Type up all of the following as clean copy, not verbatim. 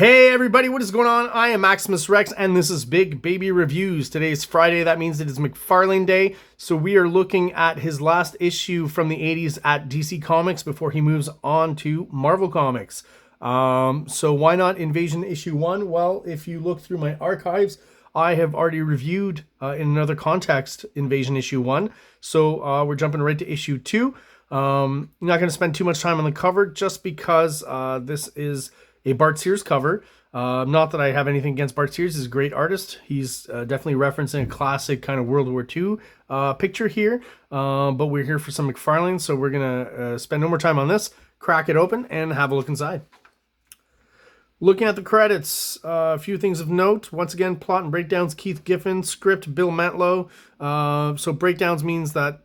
Hey everybody, what is going on? I am Maximus Rex and this is Big Baby Reviews. Today is Friday, that means it is McFarlane Day. So we are looking at his last issue from the 80s at DC Comics before he moves on to Marvel Comics. So why not Invasion issue 1? Well, if you look through my archives, I have already reviewed in another context Invasion issue 1. So we're jumping right to issue 2. I'm not going to spend too much time on the cover just because this is a Bart Sears cover. Not that I have anything against Bart Sears. He's a great artist. He's definitely referencing a classic kind of World War II picture here. But we're here for some McFarlane, so we're going to spend no more time on this, crack it open, and have a look inside. Looking at the credits, a few things of note. Once again, plot and breakdowns, Keith Giffen. Script, Bill Mantlo. So breakdowns means that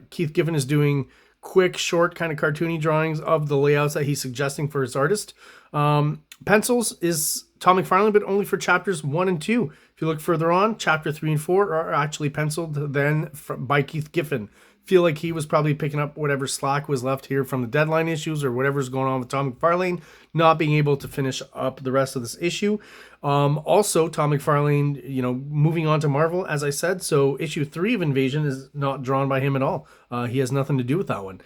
Keith Giffen is doing quick, short, kind of cartoony drawings of the layouts that he's suggesting for his artist. Pencils is Tom McFarlane, but only for chapters 1 and 2. If you look further on, chapter 3 and 4 are actually penciled then by Keith Giffen. Feel like he was probably picking up whatever slack was left here from the deadline issues or whatever's going on with Tom McFarlane, not being able to finish up the rest of this issue. Also, Tom McFarlane, moving on to Marvel, as I said, so issue 3 of Invasion is not drawn by him at all. He has nothing to do with that one.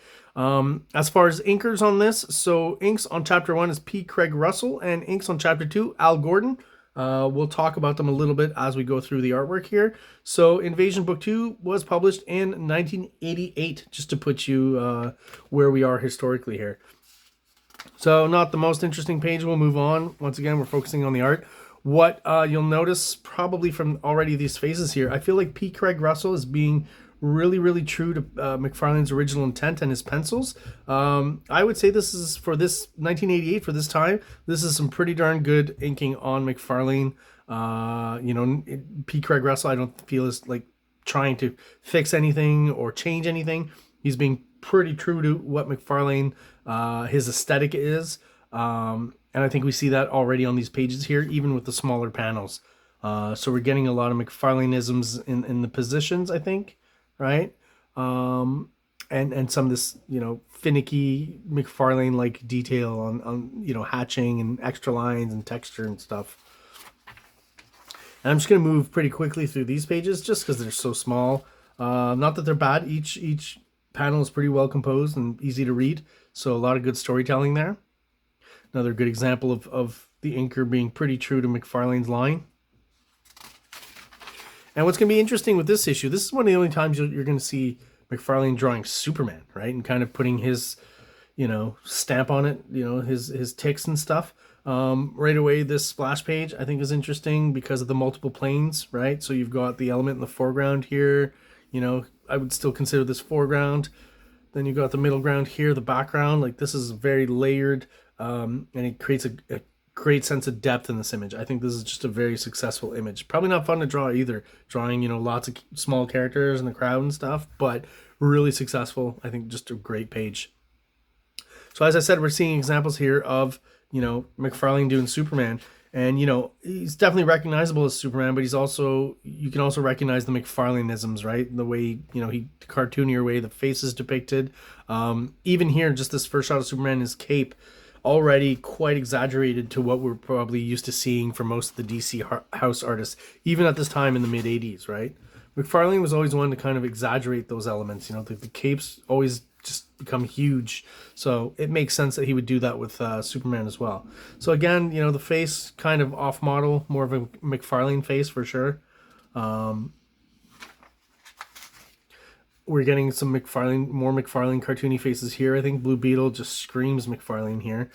As far as inkers on this, so inks on chapter 1 is P. Craig Russell, and inks on chapter 2, Al Gordon. We'll talk about them a little bit as we go through the artwork here. So Invasion Book 2 was published in 1988, just to put you where we are historically here. So not the most interesting page. We'll move on. Once again, we're focusing on the art. What you'll notice probably from already these faces here, I feel like P. Craig Russell is being really true to McFarlane's original intent and his pencils. I would say this is, for this 1988, for this time, this is some pretty darn good inking on McFarlane. P. Craig Russell, I don't feel is like trying to fix anything or change anything. He's being pretty true to what McFarlane, his aesthetic is. And I think we see that already on these pages here, even with the smaller panels. So we're getting a lot of McFarlaneisms in the positions, I think. Right, and some of this finicky McFarlane like detail on hatching and extra lines and texture and stuff. And I'm just gonna move pretty quickly through these pages just because they're so small. Not that they're bad. Each panel is pretty well composed and easy to read, so a lot of good storytelling there. Another good example of the inker being pretty true to McFarlane's line. And what's going to be interesting with this issue, this is one of the only times you're going to see McFarlane drawing Superman, right? And kind of putting his, stamp on it, his ticks and stuff. Right away, this splash page, I think, is interesting because of the multiple planes, right? So you've got the element in the foreground here. I would still consider this foreground. Then you've got the middle ground here, the background. Like, this is very layered, and it creates a great sense of depth in this image. I think this is just a very successful image. Probably not fun to draw either, drawing lots of small characters in the crowd and stuff, but really successful. I think just a great page. So as I said, we're seeing examples here of McFarlane doing Superman, and he's definitely recognizable as Superman, but you can also recognize the McFarlaneisms, right? The way the cartoonier way the face is depicted. Even here, just this first shot of Superman, his cape, already quite exaggerated to what we're probably used to seeing from most of the DC house artists, even at this time in the mid-'80s, right? McFarlane was always one to kind of exaggerate those elements. The capes always just become huge, so it makes sense that he would do that with Superman as well. So again, the face kind of off-model, more of a McFarlane face for sure. We're getting some more McFarlane cartoony faces here. I think Blue Beetle just screams McFarlane here.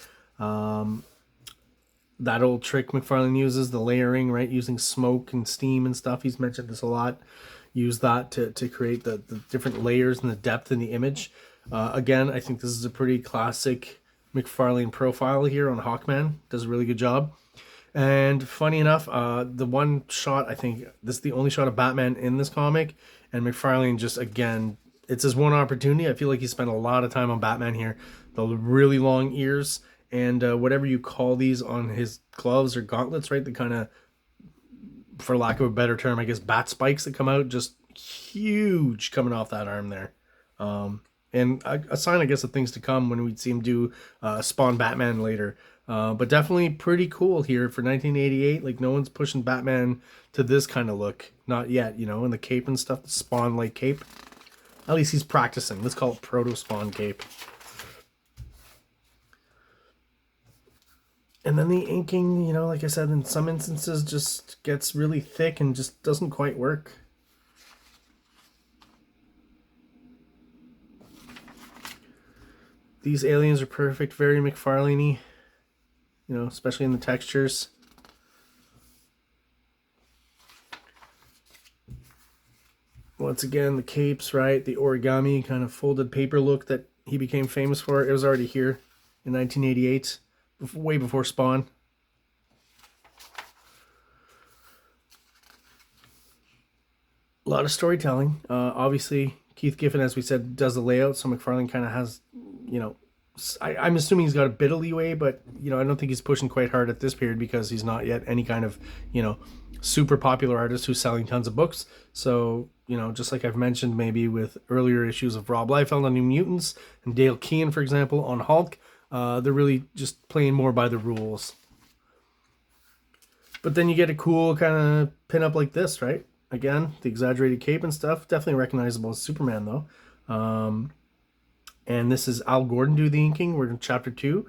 That old trick McFarlane uses, the layering, right? Using smoke and steam and stuff. He's mentioned this a lot. Use that to create the different layers and the depth in the image. Again, I think this is a pretty classic McFarlane profile here on Hawkman. Does a really good job. And funny enough, the one shot, I think this is the only shot of Batman in this comic. And McFarlane just, again, it's his one opportunity. I feel like he spent a lot of time on Batman here. The really long ears and whatever you call these on his gloves or gauntlets, right? The kind of, for lack of a better term, I guess, bat spikes that come out. Just huge coming off that arm there. And a sign, I guess, of things to come when we'd see him do Spawn Batman later. But definitely pretty cool here for 1988. Like, no one's pushing Batman to this kind of look. Not yet, you know, and the cape and stuff, the Spawn-like cape. At least he's practicing. Let's call it Proto-Spawn cape. And then the inking, you know, like I said, in some instances just gets really thick and just doesn't quite work. These aliens are perfect, very McFarlane-y, you know, especially in the textures. Once again, the capes, right? The origami kind of folded paper look that he became famous for. It was already here in 1988, way before Spawn. A lot of storytelling. Obviously, Keith Giffen, as we said, does the layout, so McFarlane kind of has, you know, I'm assuming he's got a bit of leeway, but, you know, I don't think he's pushing quite hard at this period because he's not yet any kind of, you know, super popular artist who's selling tons of books. So, you know, just like I've mentioned maybe with earlier issues of Rob Liefeld on New Mutants and Dale Keane, for example, on Hulk, they're really just playing more by the rules. But then you get a cool kind of pin-up like this, right? Again, the exaggerated cape and stuff. Definitely recognizable as Superman, though. And this is Al Gordon do the inking. We're in chapter 2.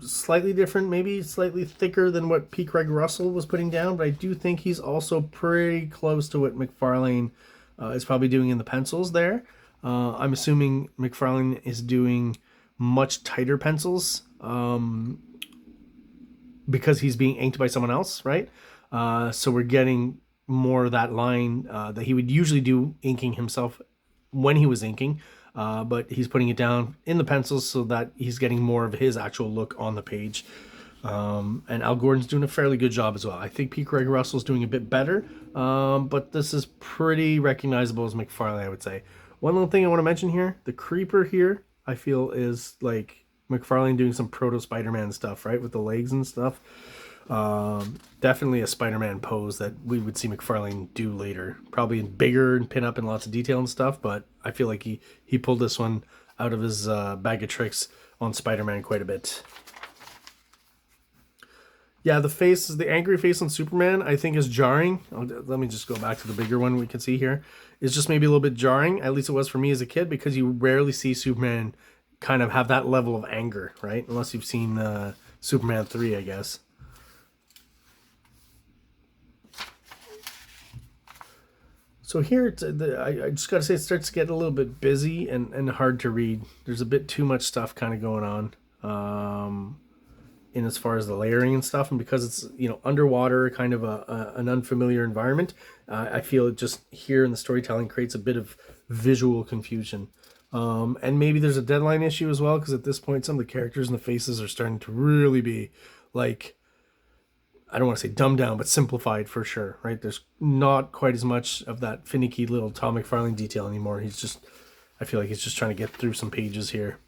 Slightly different, maybe slightly thicker than what P. Craig Russell was putting down, but I do think he's also pretty close to what McFarlane is probably doing in the pencils there. I'm assuming McFarlane is doing much tighter pencils because he's being inked by someone else, right? So we're getting more of that line that he would usually do inking himself when he was inking. But he's putting it down in the pencils so that he's getting more of his actual look on the page. And Al Gordon's doing a fairly good job as well. I think P. Craig Russell's doing a bit better, but this is pretty recognizable as McFarlane, I would say. One little thing I want to mention here, the creeper here, I feel is like McFarlane doing some proto-Spider-Man stuff, right? With the legs and stuff. Definitely a Spider-Man pose that we would see McFarlane do later, probably in bigger and pin up in lots of detail and stuff, but I feel like he pulled this one out of his bag of tricks on Spider-Man quite a bit. Yeah, the angry face on Superman, I think is jarring. Let me just go back to the bigger one we can see here. It's just maybe a little bit jarring, at least it was for me as a kid, because you rarely see Superman kind of have that level of anger, right? Unless you've seen Superman 3, I guess. So here, I just got to say, it starts to get a little bit busy and hard to read. There's a bit too much stuff kind of going on in as far as the layering and stuff. And because it's, you know, underwater, kind of an unfamiliar environment, I feel it just here in the storytelling creates a bit of visual confusion. And maybe there's a deadline issue as well, because at this point, some of the characters and the faces are starting to really be like, I don't want to say dumbed down, but simplified for sure, right? There's not quite as much of that finicky little Tom McFarlane detail anymore. I feel like he's just trying to get through some pages here.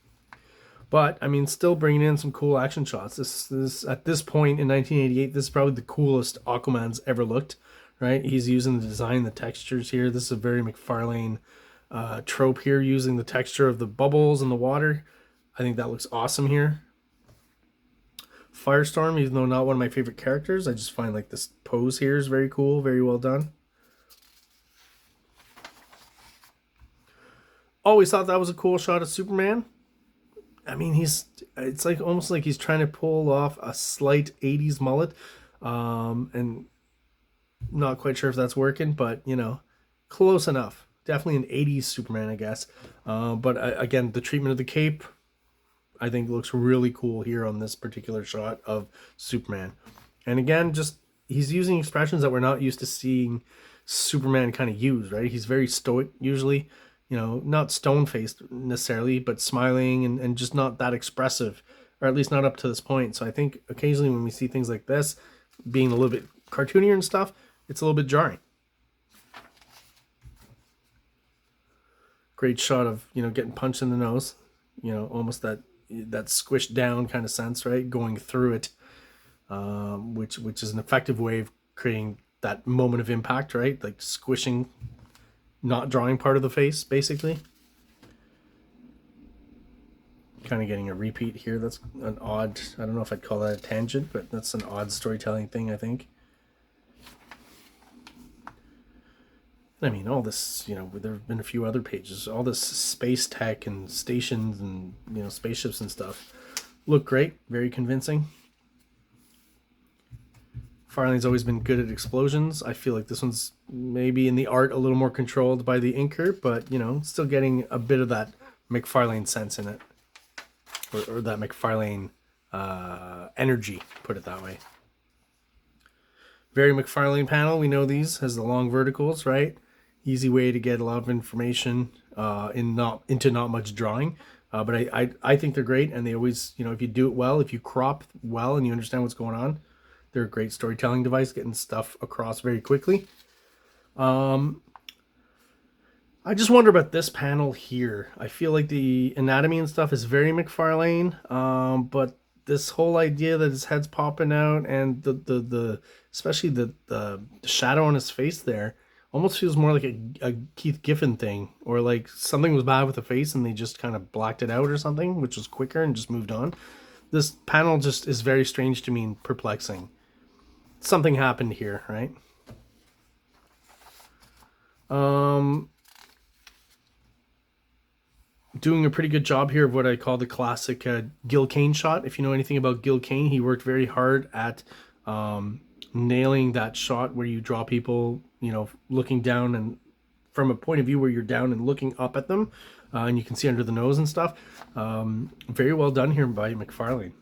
But, I mean, still bringing in some cool action shots. This at this point in 1988, this is probably the coolest Aquaman's ever looked, right? He's using the design, the textures here. This is a very McFarlane trope here, using the texture of the bubbles in the water. I think that looks awesome here. Firestorm, even though not one of my favorite characters, I just find like this pose here is very cool, very well done. Always thought that was a cool shot of Superman. I mean, it's like almost like he's trying to pull off a slight 80s mullet, and not quite sure if that's working, but you know, close enough. Definitely an 80s Superman, I guess. But again, the treatment of the cape, I think looks really cool here on this particular shot of Superman. And again, just he's using expressions that we're not used to seeing Superman kind of use, right? He's very stoic usually, you know, not stone-faced necessarily, but smiling and just not that expressive, or at least not up to this point. So I think occasionally when we see things like this being a little bit cartoonier and stuff, it's a little bit jarring. Great shot of, you know, getting punched in the nose, you know, almost that squished down kind of sense, right? Going through it, which is an effective way of creating that moment of impact, right? Like squishing, not drawing part of the face, basically. kind of getting a repeat here. That's an odd, I don't know if I'd call that a tangent, but that's an odd storytelling thing, I think. I mean, all this, you know, there have been a few other pages, all this space tech and stations and, you know, spaceships and stuff look great, very convincing. McFarlane's always been good at explosions. I feel like this one's maybe in the art a little more controlled by the inker, but, you know, still getting a bit of that McFarlane sense in it. Or that McFarlane energy, put it that way. Very McFarlane panel. We know these has the long verticals, right? Easy way to get a lot of information into not much drawing. But I think they're great, and they always, you know, if you do it well, if you crop well and you understand what's going on, they're a great storytelling device, getting stuff across very quickly. I just wonder about this panel here. I feel like the anatomy and stuff is very McFarlane, but this whole idea that his head's popping out and the especially the shadow on his face there almost feels more like a Keith Giffen thing, or like something was bad with the face and they just kind of blacked it out or something, which was quicker and just moved on. This panel just is very strange to me and perplexing. Something happened here, right? Doing a pretty good job here of what I call the classic Gil Kane shot. If you know anything about Gil Kane, he worked very hard at nailing that shot where you draw people, you know, looking down and from a point of view where you're down and looking up at them, and you can see under the nose and stuff. Very well done here by McFarlane.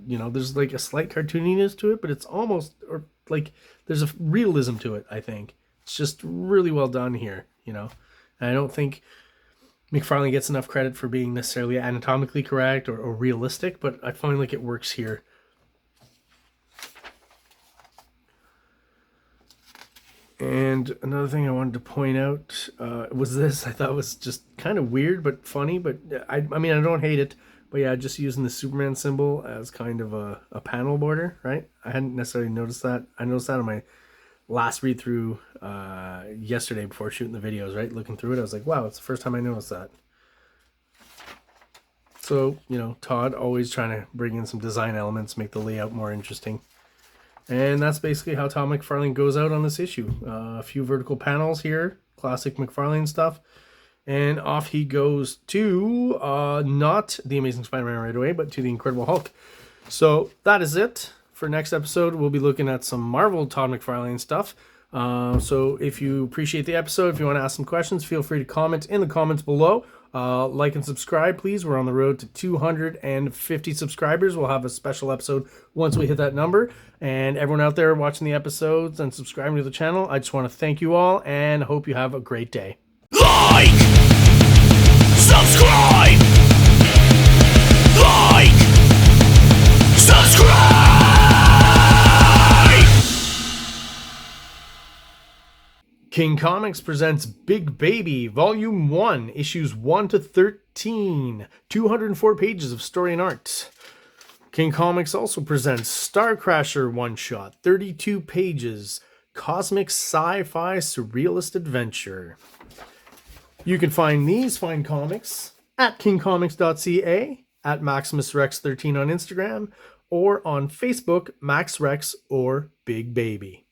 You know, there's like a slight cartooniness to it, but it's almost, or like there's a realism to it, I think. It's just really well done here, you know. And I don't think McFarlane gets enough credit for being necessarily anatomically correct or realistic, but I find like it works here. And another thing I wanted to point out was this. I thought was just kind of weird but funny, but I mean, I don't hate it. But yeah, just using the Superman symbol as kind of a panel border, right? I hadn't necessarily noticed that. I noticed that on my last read through yesterday before shooting the videos, right? Looking through it, I was like, wow, it's the first time I noticed that. So, you know, Todd always trying to bring in some design elements, make the layout more interesting. And that's basically how Todd McFarlane goes out on this issue. A few vertical panels here, classic McFarlane stuff. And off he goes to, not The Amazing Spider-Man right away, but to The Incredible Hulk. So that is it. For next episode, we'll be looking at some Marvel Todd McFarlane stuff. So if you appreciate the episode, if you want to ask some questions, feel free to comment in the comments below. Like and subscribe, please. We're on the road to 250 subscribers. We'll have a special episode once we hit that number. And everyone out there watching the episodes and subscribing to the channel, I just want to thank you all and hope you have a great day. Like! Subscribe! Like! Subscribe! King Comics presents Big Baby, Volume 1, Issues 1 to 13, 204 pages of story and art. King Comics also presents Star Crasher one-shot, 32 pages, cosmic sci-fi surrealist adventure. You can find these fine comics at KingComics.CA, at MaximusRex13 on Instagram, or on Facebook, MaxRex or Big Baby.